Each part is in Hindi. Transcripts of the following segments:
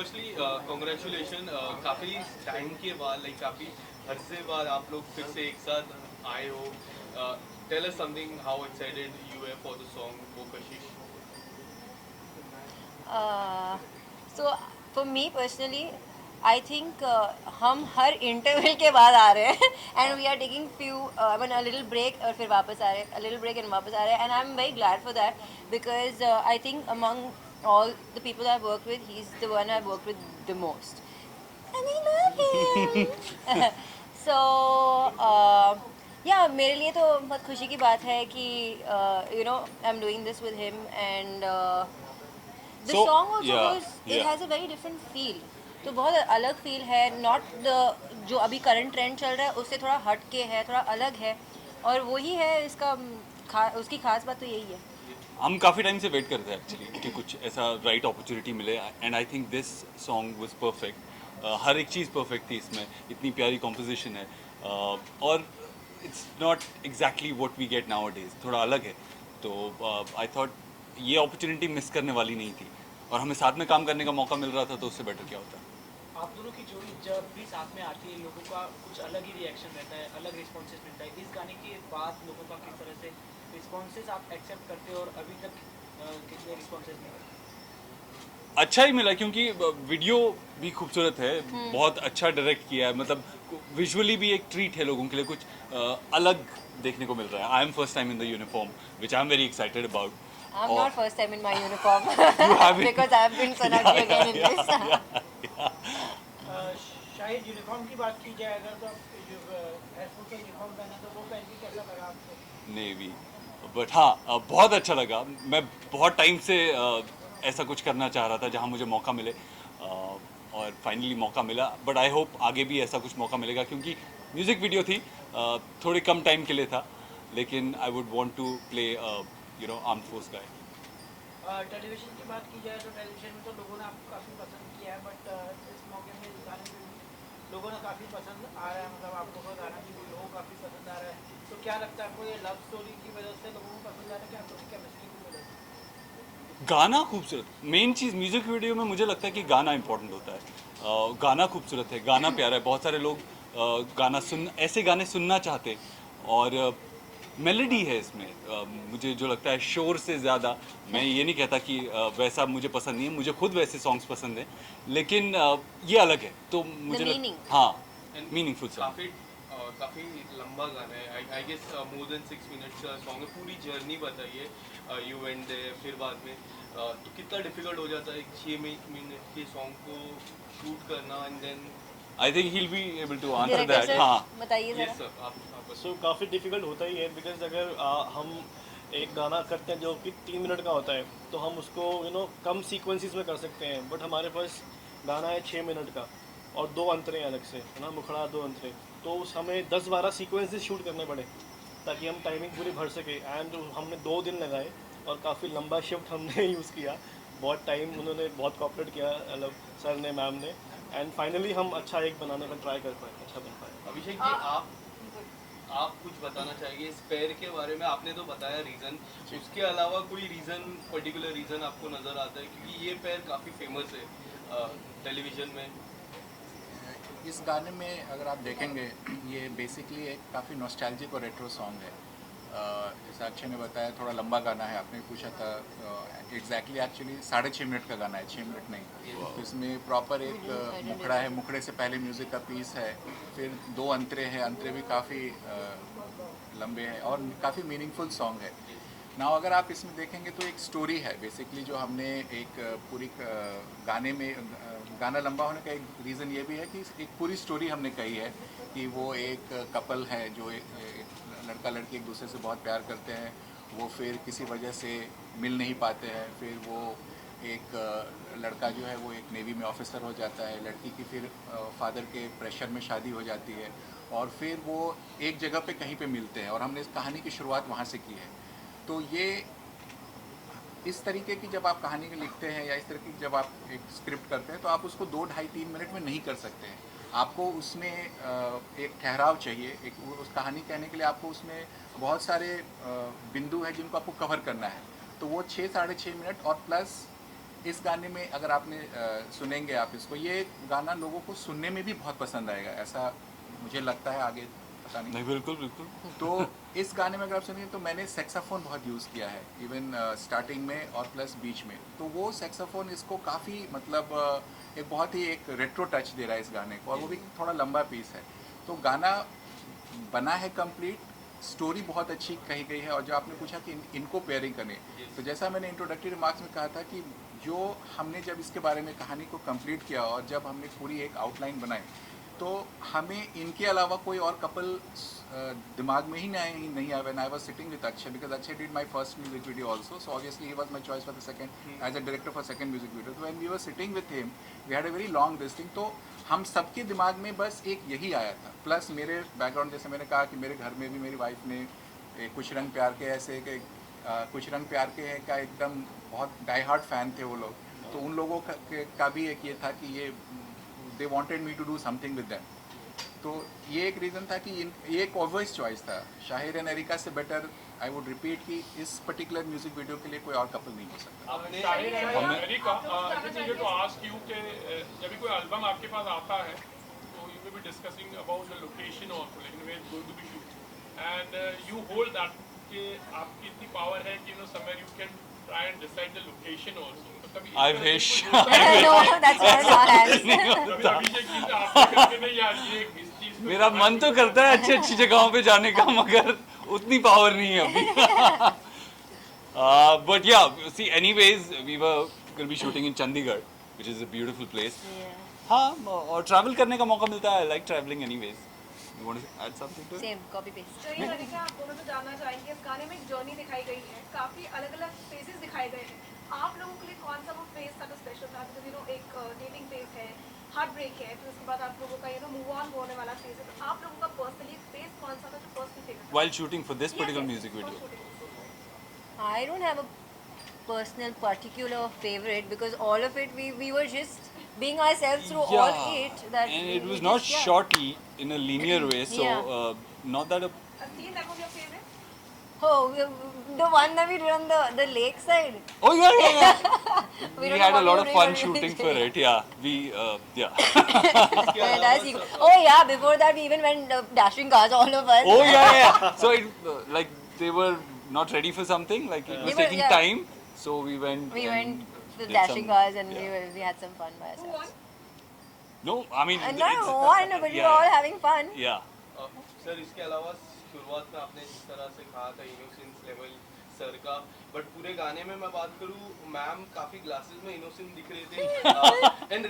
फर्स्टली कॉन्ग्रेचुलेशन, काफ़ी टाइम के बाद, लाइक काफ़ी अरसे बाद आप लोग फिर से एक साथ आए हो. Tell us something, how excited you है फॉर द सॉन्ग वो Kashish. Uh, so for me personally, I think हम हर इंटरवल के बाद आ रहे हैं and we are taking few I mean a little break और फिर वापस आ रहे हैं, अ लिटिल ब्रेक एंड वापस आ रहे हैं, and I am very glad for that because I think among all the people I've worked with, he's the one I've worked with the most. And I love him. So, yeah, मेरे लिए तो बहुत खुशी की बात है कि you know I'm doing this with him, and the So song also yeah, goes, it yeah. has a very different feel. तो बहुत अलग फील है, नॉट द जो अभी करंट ट्रेंड चल रहा है उससे थोड़ा हट के है, थोड़ा अलग है, और वही है इसका उसकी खास बात तो यही है. हम काफ़ी टाइम से वेट करते हैं एक्चुअली कि कुछ ऐसा राइट अपॉर्चुनिटी मिले, and I think this song was perfect. हर एक चीज़ परफेक्ट थी इसमें, इतनी प्यारी कॉम्पोजिशन है, और it's not exactly what we get nowadays, थोड़ा अलग है. तो आई थॉट ये अपॉर्चुनिटी मिस करने वाली नहीं थी, और हमें साथ में काम करने का मौका मिल रहा था, तो उससे बेटर क्या होता. आप दोनों की जोड़ी जब भी साथ में आती है लोगों का कुछ अलग ही रिएक्शन रहता है, अलग रिस्पॉन्सेस मिलता है. इस गाने के बाद लोगों का किस तरह से रिस्पॉन्सेस आप एक्सेप्ट करते हो, और अभी तक कितने रिस्पॉन्सेस मिले? अच्छा ही मिला, क्योंकि वीडियो भी खूबसूरत है, बहुत अच्छा डायरेक्ट किया है, मतलब विजुअली भी एक ट्रीट है लोगों के लिए, कुछ अलग देखने को मिल रहा है. I am first time in the uniform which I am very excited about. I'm not first time in my uniform You haven't. because I've been Sonaki again in this. शायद यूनिफॉर्म की बात की जाए अगर, तो जो एयरफोर्स का यूनिफॉर्म पहना तो वो पहन के कैसा लगा आपको? नेवी. बट हाँ, बहुत अच्छा लगा. मैं बहुत टाइम से ऐसा कुछ करना चाह रहा था जहाँ मुझे मौका मिले, और फाइनली मौका मिला. बट आई होप आगे भी ऐसा कुछ मौका मिलेगा, क्योंकि म्यूज़िक वीडियो थी, थोड़े कम टाइम के लिए था, लेकिन I would want to play armed force guy. Television की बात की जाए तो टेलीविजन में तो लोगों ने आपको काफ़ी पसंद किया है, बट इस मौके में इस गाने में भी लोगों ने काफ़ी पसंद आ रहा है, मतलब आप लोगों का गाना भी लोगों को काफ़ी पसंद आ रहा है. तो क्या लगता है आपको, ये लव स्टोरी की वजह से लोगों को पसंद आ रहा है, कि आप लोगों की केमिस्ट्री की वजह से? गाना खूबसूरत, मेन चीज़ म्यूज़िक वीडियो में मुझे लगता है कि गाना इंपॉर्टेंट होता है. गाना खूबसूरत है, गाना प्यारा है. बहुत सारे लोग गाना सुन ऐसे गाने सुनना चाहते हैं, और मेलोडी है इसमें. मुझे जो लगता है शोर से ज़्यादा, मैं ये नहीं कहता कि वैसा मुझे पसंद नहीं है, मुझे खुद वैसे सॉन्ग्स पसंद हैं, लेकिन ये अलग है, तो मुझे meaning. हाँ, एंड मीनिंगफुल सॉन्ग. काफ़ी लंबा गाना है. I guess more than 6 minutes का सॉन्ग है. पूरी जर्नी बताइए, यू वेंट देयर, फिर बाद में तो कितना डिफिकल्ट हो जाता है एक 6 मिनट के सॉन्ग को शूट करना, and then. I think he will be able to answer director that. Sir हाँ, बताइए यस जरा. सर, आप सो काफ़ी डिफ़िकल्ट होता ही है, बिकॉज अगर हम एक गाना करते हैं जो कि 3 मिनट का होता है, तो हम उसको कम सीक्वेंसेस में कर सकते हैं. बट हमारे पास गाना है 6 मिनट का, और 2 अंतरे अलग से, है ना, मुखड़ा 2 अंतरे. तो उस हमें 10-12 सीक्वेंसेस शूट करने पड़े ताकि हम टाइमिंग पूरी भर सके. एंड हमने 2 दिन लगाए, और काफ़ी लंबा शिफ्ट हमने यूज़ किया. बहुत टाइम उन्होंने बहुत कॉपरेट किया, मतलब सर ने, मैम ने. एंड फाइनली हम अच्छा एक बनाने का ट्राई कर पाए, अच्छा बन पाए. अभिषेक जी, आप कुछ बताना चाहिए इस पैर के बारे में. आपने तो बताया रीज़न, उसके अलावा कोई रीज़न, पर्टिकुलर रीज़न आपको नज़र आता है, क्योंकि ये पैर काफ़ी फेमस है टेलीविज़न में. इस गाने में अगर आप देखेंगे, ये बेसिकली एक काफ़ी नॉस्टैल्जिक और रेट्रो सॉन्ग है. जैसा अक्षय ने बताया, थोड़ा लंबा गाना है. आपने पूछा था, एग्जैक्टली एक्चुअली 6.5 मिनट का गाना है, 6 मिनट नहीं. तो इसमें प्रॉपर एक मुखड़ा है, मुखड़े से पहले म्यूज़िक का पीस है, फिर 2 अंतरे हैं. अंतरे भी काफ़ी लंबे हैं, और काफ़ी मीनिंगफुल सॉन्ग है. नाउ अगर आप इसमें देखेंगे तो एक स्टोरी है बेसिकली, जो हमने एक पूरी गाने में, गाना लंबा होने का एक रीज़न ये भी है कि एक पूरी स्टोरी हमने कही है, कि वो एक कपल है, जो एक लड़का लड़की एक दूसरे से बहुत प्यार करते हैं. वो फिर किसी वजह से मिल नहीं पाते हैं. फिर वो एक लड़का जो है वो एक नेवी में ऑफिसर हो जाता है, लड़की की फिर फादर के प्रेशर में शादी हो जाती है, और फिर वो एक जगह पे कहीं पे मिलते हैं, और हमने इस कहानी की शुरुआत वहाँ से की है. तो ये इस तरीके की जब आप कहानी में लिखते हैं, या इस तरह की जब आप एक स्क्रिप्ट करते हैं, तो आप उसको 2 ढाई 3 मिनट में नहीं कर सकते हैं. आपको उसमें एक ठहराव चाहिए. एक उस कहानी कहने के लिए आपको उसमें बहुत सारे बिंदु हैं जिनको आपको कवर करना है. तो वो 6 साढ़े 6 मिनट, और प्लस इस गाने में अगर आपने सुनेंगे आप इसको, ये गाना लोगों को सुनने में भी बहुत पसंद आएगा, ऐसा मुझे लगता है, आगे पता नहीं। नहीं, बिल्कुल बिल्कुल। तो इस गाने में अगर आप सुनिए तो मैंने सेक्साफोन बहुत यूज़ किया है, इवन स्टार्टिंग में और प्लस बीच में। तो वो सेक्साफोन इसको काफ़ी मतलब एक बहुत ही एक रेट्रो टच दे रहा है इस गाने को, और वो भी थोड़ा लंबा पीस है। तो गाना बना है कंप्लीट, स्टोरी बहुत अच्छी कही गई है। और जो आपने पूछा कि इनको पेयरिंग करने, तो जैसा मैंने इंट्रोडक्टरी रिमार्क्स में कहा था कि जो हमने जब इसके बारे में कहानी को कंप्लीट किया और जब हमने पूरी एक आउटलाइन बनाई, तो हमें इनके अलावा कोई और कपल दिमाग में ही नहीं आया। When I was sitting with Akshay, because Akshay did my first music video also, so obviously he was my choice for the second as a director for second music video. तो when we were sitting with him, we had a very long this thing. तो हम सबके दिमाग में बस एक यही आया था। प्लस मेरे बैकग्राउंड, जैसे मैंने कहा कि मेरे घर में भी मेरी वाइफ ने कुछ रंग प्यार के ऐसे कि कुछ रंग प्यार के का एकदम बहुत डाई हार्ट फैन थे वो लोग। तो उन लोगों का भी एक ये था कि ये they wanted me to do something with them. तो ये एक रीज़न था कि ये एक ऑब्वियस चॉइस था। शाहिर एंड एरिका से बेटर आई वुड रिपीट कि इस पर्टिकुलर म्यूजिक वीडियो के लिए कोई और कपल नहीं हो सकता। आपने areca, I just needed to ask you कि जब भी कोई एल्बम आपके पास आता है तो you may be discussing about the location also, like where it's going to be shoot, and you hold that कि आपकी इतनी पावर है कि somewhere you can try and decide the location also. तो कभी I wish. No, that's not in our hands. कभी अभिषेक जी से आपसे करके नहीं यार ये इस चीज को मेरा मन तो करता है अच्छी अच्छी जगहों पे जाने का, मगर उतनी पावर नहीं है अभी। But yeah, see, anyways, we were going to be shooting in Chandigarh, which is a beautiful place. हाँ, और travel करने का मौका मिलता है. I like traveling anyways. You want to add something to it? Same, copy paste. चलिए मनीषा, आप दोनों से जानना चाहेंगे, इस गाने में एक जर्नी दिखाई गई है, काफी अलग अलग फेजेस दिखाए गए हैं। आप लोगों के लिए कौन सा वो फेज था जो स्पेशल था? बिकॉज एक डेटिंग फेज है, हार्ट ब्रेक है, फिर उसके बाद आप लोगों का मूव ऑन होने वाला फेज है। तो आप लोगों का पर्सनली फेज कौन सा था जो पर्सनल फेज था? While shooting for this particular music video. I don't have a personal particular favorite because all of it we were just being ourselves through all eight. That and we- it we was not just- yeah. shot in a linear way, so Yeah. not that a. A scene that was your favorite? Oh, the one that we did on the lake side. Oh yeah. We don't had know a what lot we of were fun doing. shooting for it. Yeah, we yeah. And that's equal. Oh yeah, before that we even went dashing cars, all of us. Oh yeah. So it like they were not ready for something. Like it was They were- taking yeah. time, so we went. We and went with did dashing some- cars and yeah. we had some fun by Who ourselves. won? No, I mean. And not one, but we were yeah, all having fun. Yeah. Sir इसके अलावा शुरुआत में आपने जिस तरह से कहा था इनोसेंस लेवल सर का, बट पूरे गाने में मैं बात करूँ, मैम काफी ग्लासेस में इनोसेंट दिख रहे थे एंड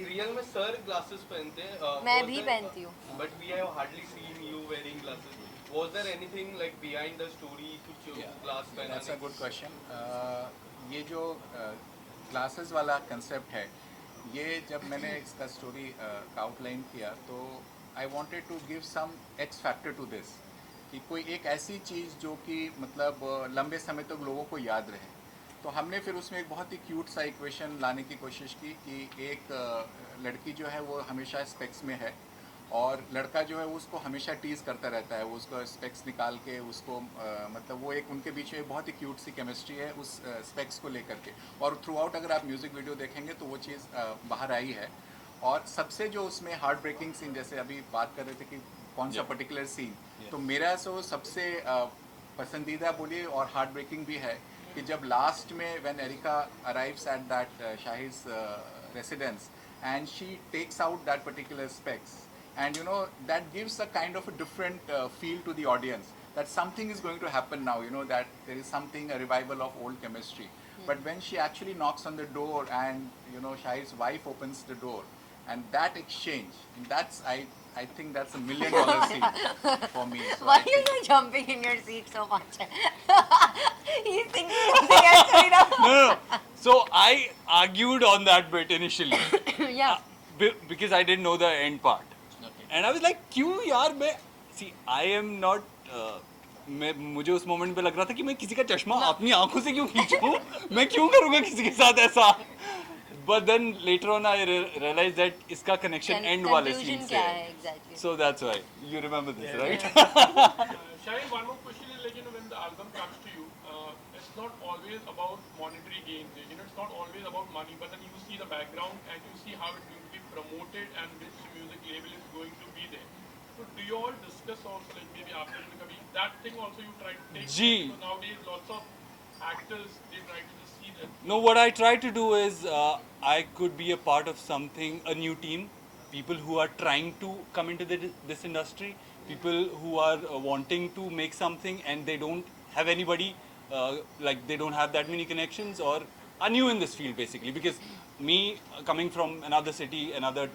रियल में सर ग्लासेस पहनते हैं। मैं भी पहनती हूँ। But we have hardly seen you wearing glasses. Was there anything like behind the story to glass that's a पहनाने? Good question. ये जो क्लासेस वाला कंसेप्ट है, ये जब मैंने इसका स्टोरी का आउटलाइन किया तो I wanted to give some X factor to this, कि कोई एक ऐसी चीज़ जो कि मतलब लंबे समय तक लोगों को याद रहे। तो हमने फिर उसमें एक बहुत ही क्यूट सा इक्वेशन लाने की कोशिश की कि एक लड़की जो है वो हमेशा स्पेक्स में है और लड़का जो है वो उसको हमेशा टीज़ करता रहता है, वो उसको स्पेक्स निकाल के उसको मतलब वो एक उनके बीच में बहुत ही क्यूट सी केमिस्ट्री है उस स्पेक्स को लेकर के। और थ्रू आउट अगर आप म्यूज़िक वीडियो देखेंगे तो वो चीज़ बाहर आई है। और सबसे जो उसमें हार्ट ब्रेकिंग सीन, जैसे अभी बात कर रहे थे कि कौन सा पर्टिकुलर सीन, तो मेरा सबसे पसंदीदा बोलिए और हार्ट ब्रेकिंग भी है कि जब लास्ट में when Erica arrives at that शाहिज residence and she takes out that particular specs, and you know that gives a kind of a different feel to the audience that something is going to happen now, you know, that there is something, a revival of old chemistry. But when she actually knocks on the door and you know Shahid's wife opens the door and that exchange, that's I think that's $1 million scene for me. So Why I are you think- jumping in your seat so much? He's thinking something else right now. No. So I argued on that bit initially Yeah. because I didn't know the end part. And I was like, क्यों यार मैं see I am not मुझे उस मोमेंट पे लग रहा था कि मैं किसी का चश्मा अपनी आंखों से क्यों खींचूं, मैं क्यों करूँगा किसी के साथ ऐसा। But then later on I realized that इसका connection end वाले Conclusion scene से क्या है। है exactly? So that's why you remember this, right? Shahid, one more question is like, you know, when the album comes to you, it's not always about monetary gains. You know, it's not always about money, but then you see the background and you see how it's going to be promoted and which music label is going to be there. So do you all discuss also, like maybe after that thing also you try to take? Gee. So nowadays lots of actors they try to just see that. No, what I try to do is I could be a part of something, a new team, people who are trying to come into this industry, people who are wanting to make something and they don't have anybody, like they don't have that many connections or are new in this field basically. Because me coming from another city, another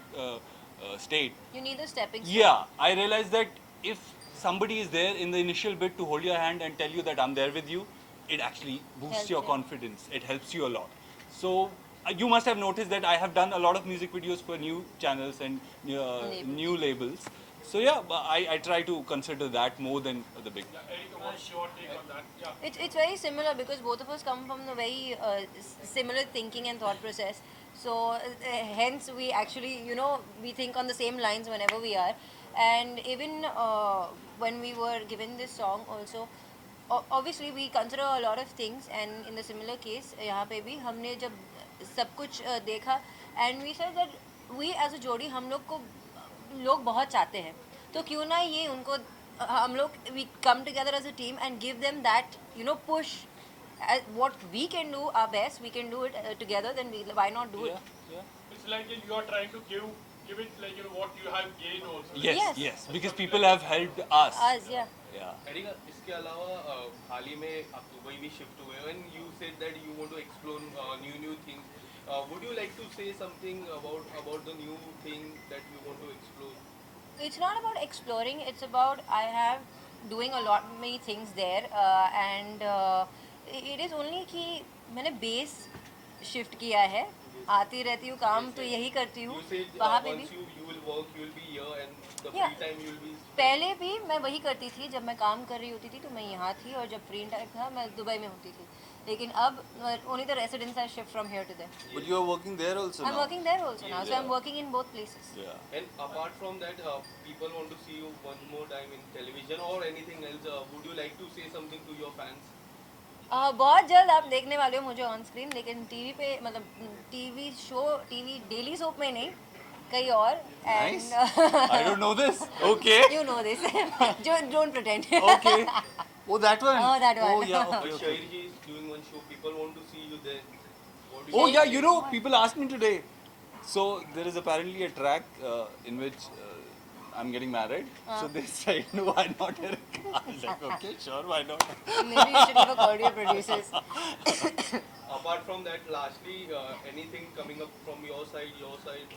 state, You need a stepping stone. yeah, I realized that if somebody is there in the initial bit to hold your hand and tell you that I'm there with you, it actually boosts Helps, your yeah. confidence. It helps you a lot. So you must have noticed that I have done a lot of music videos for new channels and Labels. new labels. So yeah, I try to consider that more than the big. Erika, what's your take on that? Yeah. It's very similar because both of us come from a very similar thinking and thought process. So hence we actually, you know, we think on the same lines whenever we are. And even when we were given this song also, obviously we consider a lot of things. And in the similar case, यहाँ पे भी हमने जब सब कुछ देखा and we said that we as a जोड़ी हम लोग को लोग बहुत चाहते हैं, तो क्यों ना ये उनको हम लोग we come together as a team and give them that, you know, push. What we can do our best, we can do it together, then why not do it? It's like you are trying to give it like what you have gained also. Yes, Yes. yes, because people have helped us. Us, yeah. Yeah. Erika, इसके अलावा हाल ही में आप दुबई भी शिफ्ट हुए हैं and you said that you want to explore new things. Would you like to say something about the new thing that you want to explore? It's not about exploring, it's about I have doing a lot many things there, and it is only कि मैंने बेस शिफ्ट किया है, आती रहती हूँ काम तो यही करती हूँ, You said वहाँ पे once भी you will work, you will be here and the Yeah. free time you will be. पहले भी मैं वही करती थी, जब मैं काम कर रही होती थी तो मैं यहाँ थी और जब फ्री टाइम था मैं दुबई में होती थी, लेकिन अब only the residents are shift from here to there. But you are working there also I'm now. working there also now, so I'm working in both places. Yeah. And apart from that, people want to see you one more time in television or anything else. Would you like to say something to your fans? बहुत जल्द आप देखने वाले हो मुझे ऑन स्क्रीन, लेकिन टीवी पे मतलब TV show, TV daily soap में नहीं, कहीं और. Nice. And I don't know this. Okay. you know this. Don't pretend. Okay. Oh, that one. Oh, that one. Oh, yeah. But Okay, okay. Shahir ji is doing one show. People want to see you there. What do Oh, yeah. say? You know, people asked me today. So there is apparently a track in which I'm getting married. So they said, no, why not? I was like, okay, sure, why not? Maybe you should have called your producers. Apart from that, lastly, anything coming up from your side?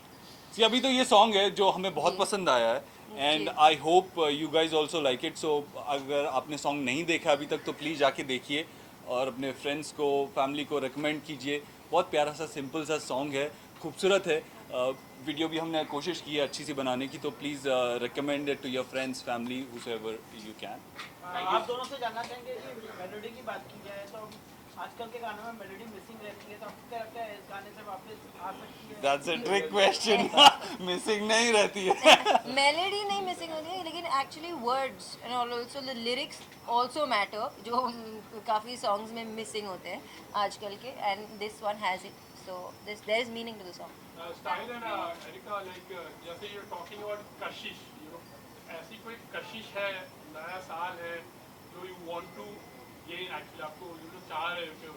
See, अभी तो ये सॉन्ग है जो हमें बहुत पसंद आया है and I hope you guys also like it. So अगर आपने सॉन्ग नहीं देखा अभी तक तो प्लीज़ जाके देखिए और अपने फ्रेंड्स को, फैमिली को रिकमेंड कीजिए. बहुत प्यारा सा सिंपल सा सॉन्ग है, खूबसूरत है. वीडियो भी हमने कोशिश की है अच्छी सी बनाने की, तो please recommend it to your friends, family, however you can. आप दोनों से जानना चाहेंगे कि मेलोडी की बात की जाए तो आजकल के गानों में मेलोडी मिसिंग रहती है, तो आपको क्या लगता है इस गाने से वापस आ सकती है? That's a trick question. Missing नहीं रहती है. मेलोडी नहीं मिसिंग होती है, लेकिन actually words and also the lyrics also matter, जो काफ़ी सॉन्ग्स में मिसिंग होते हैं आजकल के, and this one has it. So this there is meaning to the song. Style and Erika, like जैसे you're talking about Kashish, you know, ऐसी कोई कशिश है, नया साल है, जो you want to gain actually आपको you know चाह रहे हो,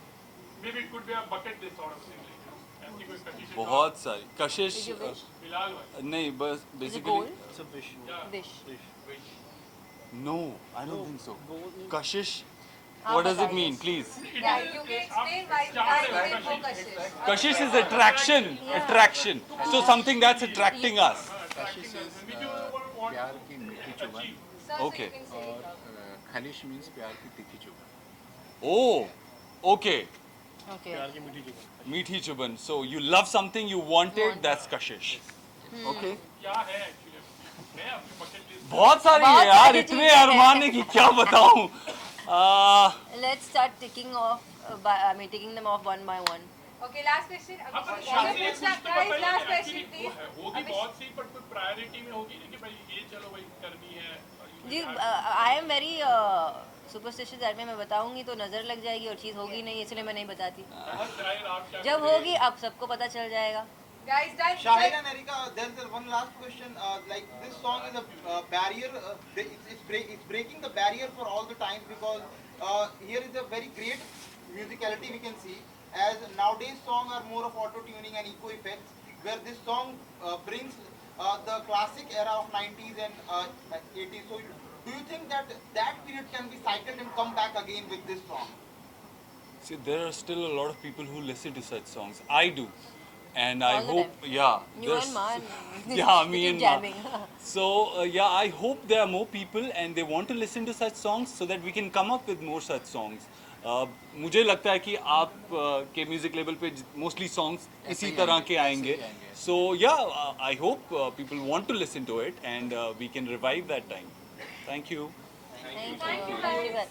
maybe it could be a bucket list sort of thing, like, you know, ऐसी कोई कशिश है जो बहुत सारी कशिश. Did you wish? फिलहाल भाई, नहीं, बस Is it basically goal? It's a wish. yeah, Wish. wish. No, I don't think so. Goal means- Kashish, आप what does it बताइए. mean, please? Yeah, you can explain why you can go Kashish. Kashish is attraction, attraction. So something that's attracting us. Kashish is Which you want प्यार की मीठी to चुभन achieve. Sir, Okay. so you can say और it. खलिश मीन्स प्यार की तीखी चुभन. Oh, okay. Okay. प्यार की मीठी जुबान. Meethi chuban. So you love something, you want it, that's kashish. Okay. क्या है actually? मैं अपनी bucket list बहुत सारी है बहुत यार, सारी इतने चीजें हैं. अरमान है कि क्या बताऊं. Let's start ticking off. Ticking them off one by one. Okay, last question. हाँ, पर अभी शादी पूछना, कुछ तो guys, बताइए, last actually question, वो है, please. होगी अभी- बहुत सी, पर कोई प्रायोरिटी में होगी ना कि भाई ये चलो भाई करनी है. और ये जी, भी I am very superstitious that में मैं बताऊंगी तो नज़र लग जाएगी और चीज़ होगी नहीं, इसलिए मैं नहीं बताती। शायद आप क्या जब होगी अब सबको पता चल जाएगा। Guys, Shahid and Erika, there's one last question. Like this song is a barrier. It's breaking the barrier for all the times because here is a very great musicality we can see. As nowadays songs are more of auto tuning and echo effects, where this song brings the classic era of 90s and 80s. So do you think that that period can be cycled and come back again with this song? See, there are still a lot of people who listen to such songs. I do. And I All the hope, time. yeah. You there's- and Man. Yeah, me Keep and jamming. Ma. So, yeah, I hope there are more people and they want to listen to such songs so that we can come up with more such songs. मुझे लगता है कि आप के म्यूजिक लेवल पे मोस्टली सॉन्ग्स इसी ही तरह आएंगे, के ऐसे आएंगे. ही आएंगे. So yeah, I hope people want to listen to it and we can revive that time. Thank you. Thank you.